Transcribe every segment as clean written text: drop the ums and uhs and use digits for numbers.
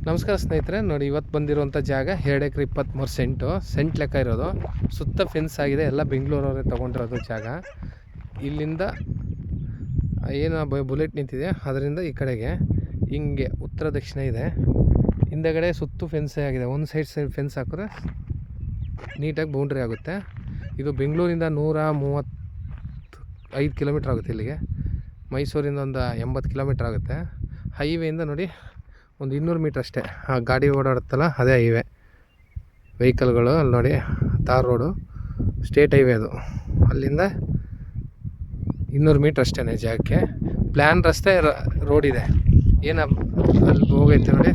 ನಮಸ್ಕಾರ ಸ್ನೇಹಿತರೆ, ನೋಡಿ ಇವತ್ತು ಬಂದಿರುವಂಥ ಜಾಗ 2 ಎಕರೆ 23 ಸೆಂಟ್ ಲೆಕ್ಕ ಇರೋದು. ಸುತ್ತ ಫೆನ್ಸ್ ಆಗಿದೆ, ಎಲ್ಲ ಬೆಂಗಳೂರವರೇ ತೊಗೊಂಡಿರೋದು ಜಾಗ. ಇಲ್ಲಿಂದ ಏನು ಬುಲೆಟ್ ನಿಂತಿದೆ ಅದರಿಂದ ಈ ಕಡೆಗೆ ಹಿಂಗೆ ಉತ್ತರ ದಕ್ಷಿಣ ಇದೆ. ಹಿಂದೆಗಡೆ ಸುತ್ತು ಫೆನ್ಸೇ ಆಗಿದೆ. ಒಂದು ಸೈಡ್ ಫೆನ್ಸ್ ಹಾಕಿದ್ರೆ ನೀಟಾಗಿ ಬೌಂಡ್ರಿ ಆಗುತ್ತೆ. ಇದು ಬೆಂಗಳೂರಿಂದ 135 ಕಿಲೋಮೀಟ್ರ್ ಆಗುತ್ತೆ ಇಲ್ಲಿಗೆ. ಮೈಸೂರಿಂದ ಒಂದು 80 ಕಿಲೋಮೀಟ್ರ್ ಆಗುತ್ತೆ. ಹೈವೇಯಿಂದ ನೋಡಿ ಒಂದು 200 ಮೀಟ್ರ್ ಅಷ್ಟೇ. ಆ ಗಾಡಿ ಓಡಾಡುತ್ತಲ್ಲ ಅದೇ ಹೈವೇ, ವೆಹಿಕಲ್ಗಳು ಅಲ್ಲಿ ನೋಡಿ. ತಾರ್ ರೋಡು, ಸ್ಟೇಟ್ ಹೈವೇ ಅದು. ಅಲ್ಲಿಂದ 200 ಮೀಟ್ರ್ ಅಷ್ಟೇ ಜಾಗಕ್ಕೆ. ಪ್ಲ್ಯಾನ್ ರಸ್ತೆ ರೋಡ್ ಇದೆ. ಏನು ಅಲ್ಲಿ ಹೋಗೈತೆ ನೋಡಿ,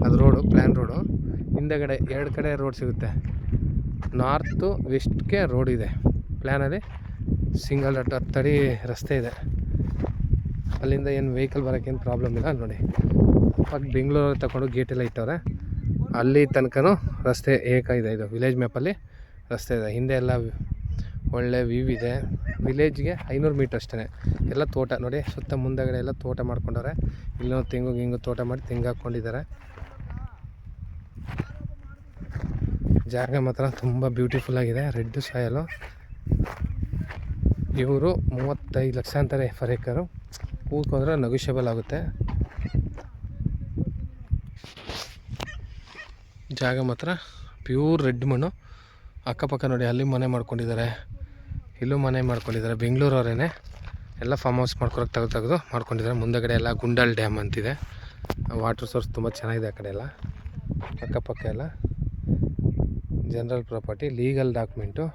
ಅದು ರೋಡು, ಪ್ಲ್ಯಾನ್ ರೋಡು. ಹಿಂದೆಗಡೆ 2 ಕಡೆ ರೋಡ್ ಸಿಗುತ್ತೆ. ನಾರ್ತು ವೆಸ್ಟ್ಗೆ ರೋಡ್ ಇದೆ. ಪ್ಲ್ಯಾನಲ್ಲಿ ಸಿಂಗಲ್ 10 ಅಡಿ ರಸ್ತೆ ಇದೆ. ಅಲ್ಲಿಂದ ಏನು ವೆಹಿಕಲ್ ಬರೋಕ್ಕೇನು ಪ್ರಾಬ್ಲಮ್ ಇಲ್ಲ ನೋಡಿ. ಪಕ್ಕ ಬೆಂಗಳೂರಲ್ಲಿ ತಗೊಂಡು ಗೇಟೆಲ್ಲ ಇಟ್ಟವ್ರೆ. ಅಲ್ಲಿ ತನಕನೂ ರಸ್ತೆ ಏಕಾಗಿದೆ. ಇದು ವಿಲೇಜ್ ಮ್ಯಾಪಲ್ಲಿ ರಸ್ತೆ ಇದೆ. ಹಿಂದೆ ಎಲ್ಲ ಒಳ್ಳೆ ವ್ಯೂ ಇದೆ. ವಿಲೇಜ್ಗೆ 500 ಮೀಟ್ರ್ ಅಷ್ಟೇ. ಎಲ್ಲ ತೋಟ ನೋಡಿ, ಸುತ್ತ ಮುಂದಗಡೆ ಎಲ್ಲ ತೋಟ ಮಾಡ್ಕೊಂಡವ್ರೆ. ಇಲ್ಲೂ ತೆಂಗು ತೋಟ ಮಾಡಿ ತೆಂಗು ಹಾಕ್ಕೊಂಡಿದ್ದಾರೆ. ಜಾಗ ಮಾತ್ರ ತುಂಬ ಬ್ಯೂಟಿಫುಲ್ ಆಗಿದೆ. ರೆಡ್ ಸಾಯಲು. ಇವರು 35 ಲಕ್ಷ ಅಂತಾರೆ ಫರ್ ಏಕರು. ಕೂತ್ಕೊಂಡ್ರೆ ನೆಗೋಷಿಯಬಲ್ ಆಗುತ್ತೆ. ಜಾಗ ಮಾತ್ರ ಪ್ಯೂರ್ ರೆಡ್ ಮಣ್ಣು. ಅಕ್ಕಪಕ್ಕ ನೋಡಿ, ಅಲ್ಲಿ ಮನೆ ಮಾಡ್ಕೊಂಡಿದ್ದಾರೆ, ಇಲ್ಲೂ ಮನೆ ಮಾಡ್ಕೊಂಡಿದ್ದಾರೆ. ಬೆಂಗಳೂರವರೇ ಎಲ್ಲ ಫಾರ್ಮ್ ಹೌಸ್ ಮಾಡ್ಕೊಳಕ್ಕೆ ತೆಗೆದು ಮಾಡ್ಕೊಂಡಿದ್ದಾರೆ. ಮುಂದಗಡೆ ಎಲ್ಲ ಗುಂಡಾಲ್ ಡ್ಯಾಮ್ ಅಂತಿದೆ. ವಾಟರ್ ಸೋರ್ಸ್ ತುಂಬ ಚೆನ್ನಾಗಿದೆ ಆ ಕಡೆ ಎಲ್ಲ. ಅಕ್ಕಪಕ್ಕ ಎಲ್ಲ ಜನರಲ್ ಪ್ರಾಪರ್ಟಿ, ಲೀಗಲ್ ಡಾಕ್ಯುಮೆಂಟು.